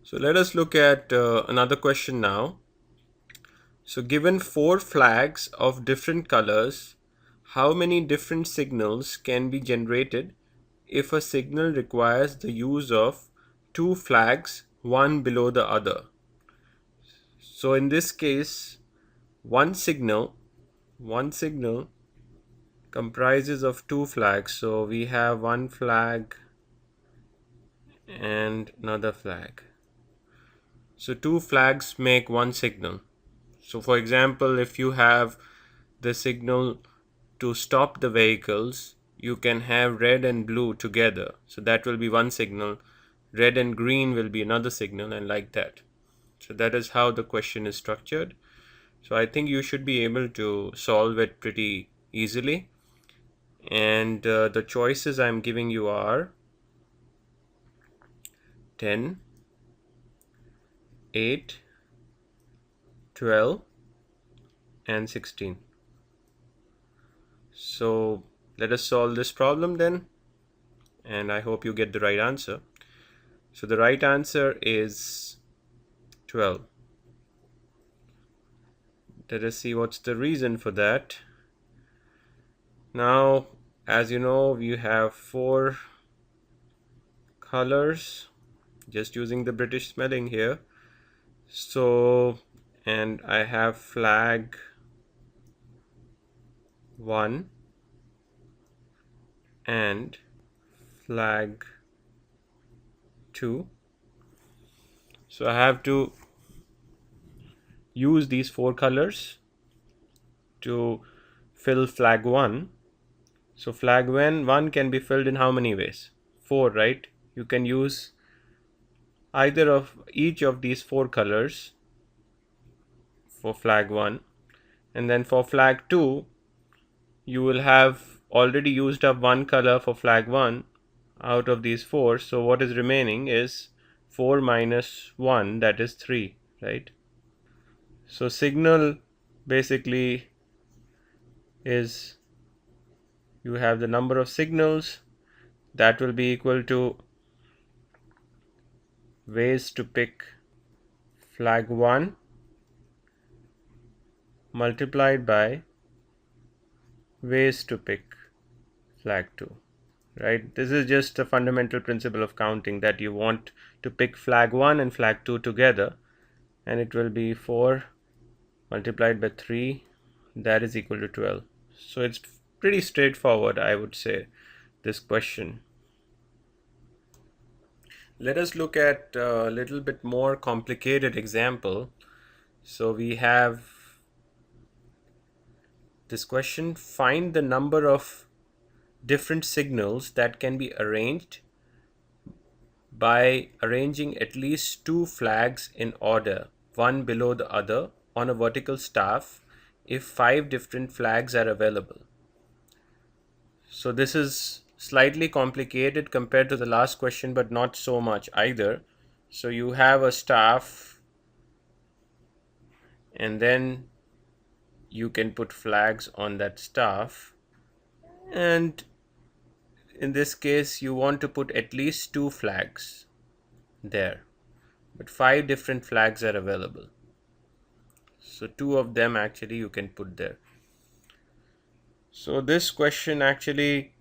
So let us look at another question now. So given four flags of different colors, how many different signals can be generated if a signal requires the use of two flags, one below the other? So in this case, one signal comprises of two flags. So we have one flag and another flag. So two flags make one signal. So for example, if you have the signal to stop the vehicles, you can have red and blue together. So that will be one signal. Red and green will be another signal, and like that. So that is how the question is structured. So I think you should be able to solve it pretty easily. And the choices I'm giving you are 10, 8, 12, and 16. So let us solve this problem then, and I hope you get the right answer. So the right answer is 12. Let us see what's the reason for that. Now, as you know, we have four colors, just using the British spelling here. So, and I have flag 1 and flag 2. So I have to use these four colors to fill flag 1. So flag 1 can be filled in how many ways? 4, right? You can use either of each of these four colors for flag 1, and then for flag 2 you will have already used up one color for flag 1 out of these four. So what is remaining is 4 minus 1, that is 3, right? So signal basically is, you have the number of signals that will be equal to ways to pick flag 1 multiplied by ways to pick flag 2, right? This is just a fundamental principle of counting, that you want to pick flag 1 and flag 2 together, and it will be 4 multiplied by 3, that is equal to 12. So it's pretty straightforward, I would say, this question. Let us look at a little bit more complicated example. So we have this question: find the number of different signals that can be arranged by arranging at least two flags in order, one below the other, on a vertical staff if five different flags are available. So this is slightly complicated compared to the last question, but not so much either. So you have a staff, and then you can put flags on that staff, and in this case you want to put at least two flags there, but five different flags are available. So two of them actually you can put there. So this question actually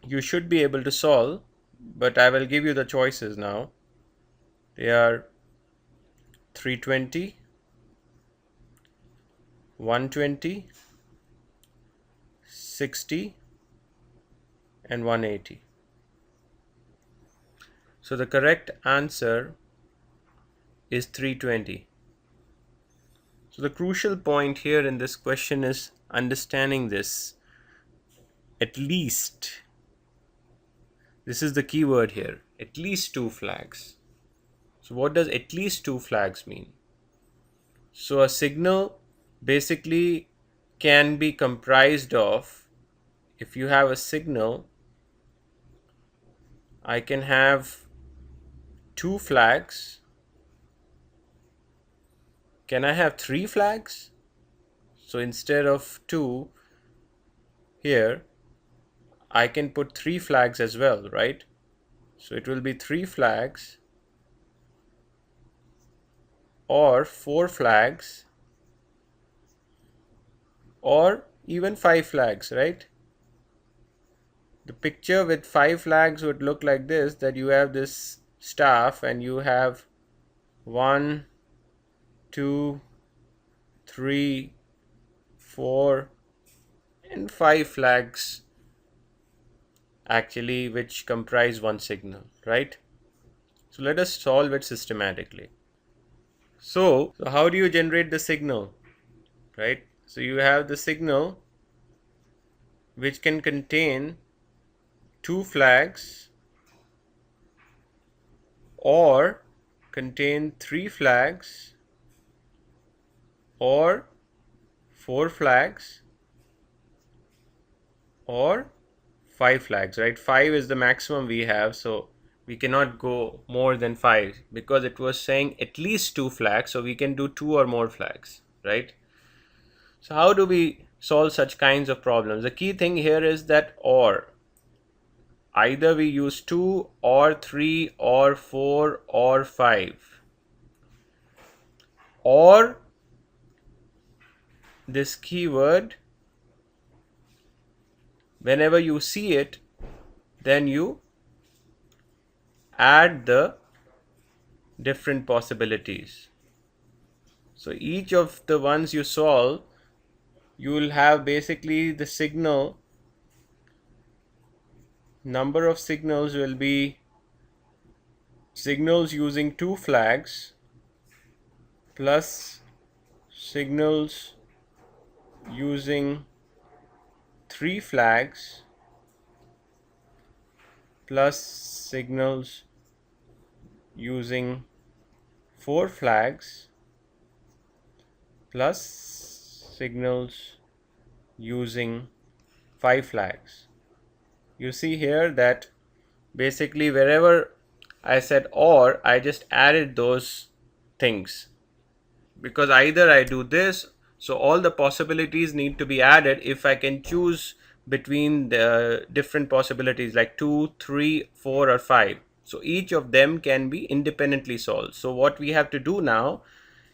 you should be able to solve, but I will give you the choices now. They are 320, 120, 60, and 180. So the correct answer is 320. So the crucial point here in this question is understanding this. At least, this is the key word here, at least two flags. So what does at least two flags mean? So a signal basically can be comprised of, if you have a signal, I can have two flags. Can I have three flags? So instead of two here, I can put three flags as well, right? So it will be three flags or 4 flags or even 5 flags, right? The picture with 5 flags would look like this, that you have this staff and you have 1, 2, 3, 4 and 5 flags actually, which comprise one signal, right? So let us solve it systematically. So how do you generate the signal, right? So you have the signal which can contain 2 flags or contain 3 flags or 4 flags or 5 flags, right? 5 is the maximum we have, so we cannot go more than 5 because it was saying at least 2 flags, so we can do 2 or more flags, right? So how do we solve such kinds of problems? The key thing here is that or. Either we use 2 or 3 or 4 or 5, or this keyword, whenever you see it, then you add the different possibilities. So each of the ones you solve, you will have basically the signal, number of signals will be signals using 2 flags plus signals using 3 flags plus signals using 4 flags plus signals using 5 flags. You see here that basically wherever I said or, I just added those things, because either I do this, so all the possibilities need to be added if I can choose between the different possibilities like 2, 3, 4 or 5. So each of them can be independently solved. So what we have to do now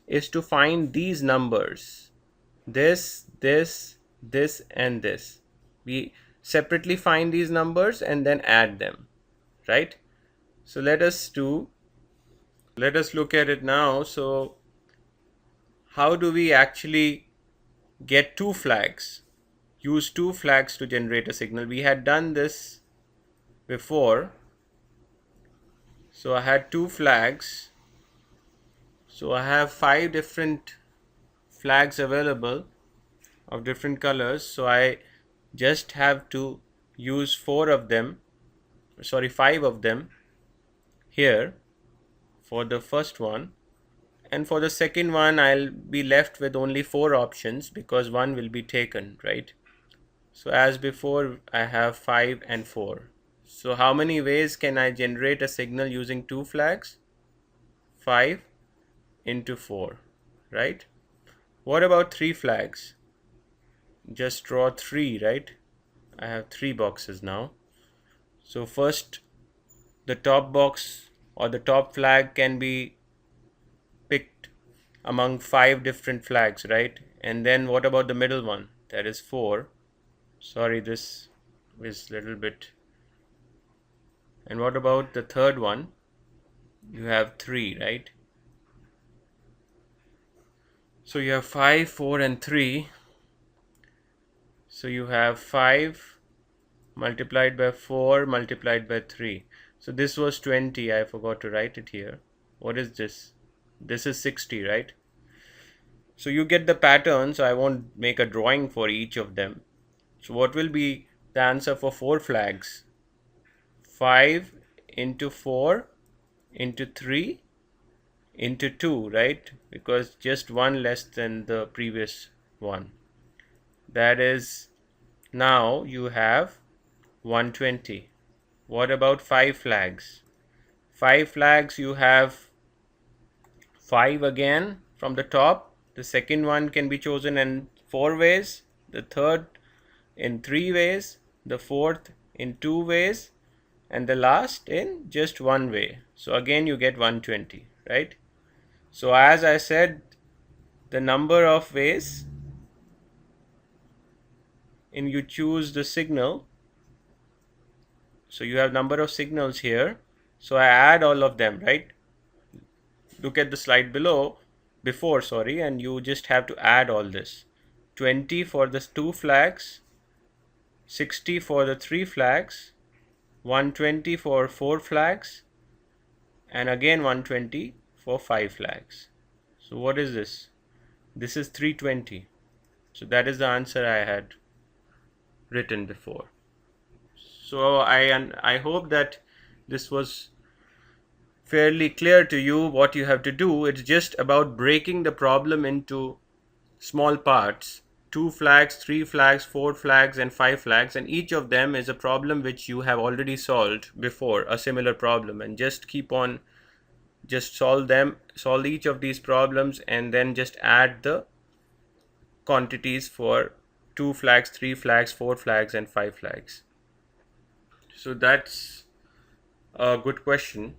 is to find these numbers, this, and this. We separately find these numbers and then add them, right? So let us look at it now. So how do we actually get 2 flags? Use 2 flags to generate a signal. We had done this before. So I had 2 flags. So I have 5 different flags available of different colors. So I just have to use 5 of them here for the first one. And for the second one, I'll be left with only 4 options because one will be taken, right? So as before, I have 5 and 4. So how many ways can I generate a signal using 2 flags? 5 into 4, right? What about 3 flags? Just draw 3, right? I have 3 boxes now. So first, the top box or the top flag can be picked among 5 different flags, right? And then what about the middle one? That is 4. Sorry, this is a little bit. And what about the third one? You have 3, right? So you have 5, 4 and 3. So you have 5 multiplied by 4 multiplied by 3. So this was 20. I forgot to write it here. What is this? This is 60, right? So you get the pattern. So I won't make a drawing for each of them. So what will be the answer for 4 flags? 5 into 4 into 3 into 2, right? Because just one less than the previous one. That is, now you have 120. What about 5 flags? 5 flags, you have 5 again from the top. The second one can be chosen in 4 ways, the third in 3 ways, the fourth in 2 ways, and the last in just 1 way. So again you get 120, right? So as I said, the number of ways in you choose the signal. So you have number of signals here. So I add all of them, right? Look at the slide before, sorry, and you just have to add all this. 20 for the 2 flags, 60 for the 3 flags, 120 for 4 flags, and again 120 for 5 flags. So what is this? This is 320. So that is the answer I had written before. So I hope that this was fairly clear to you what you have to do. It's just about breaking the problem into small parts: 2 flags, 3 flags, 4 flags, and 5 flags, and each of them is a problem which you have already solved before, a similar problem, and just keep on just solve each of these problems, and then just add the quantities for 2 flags, 3 flags, 4 flags, and 5 flags. So that's a good question.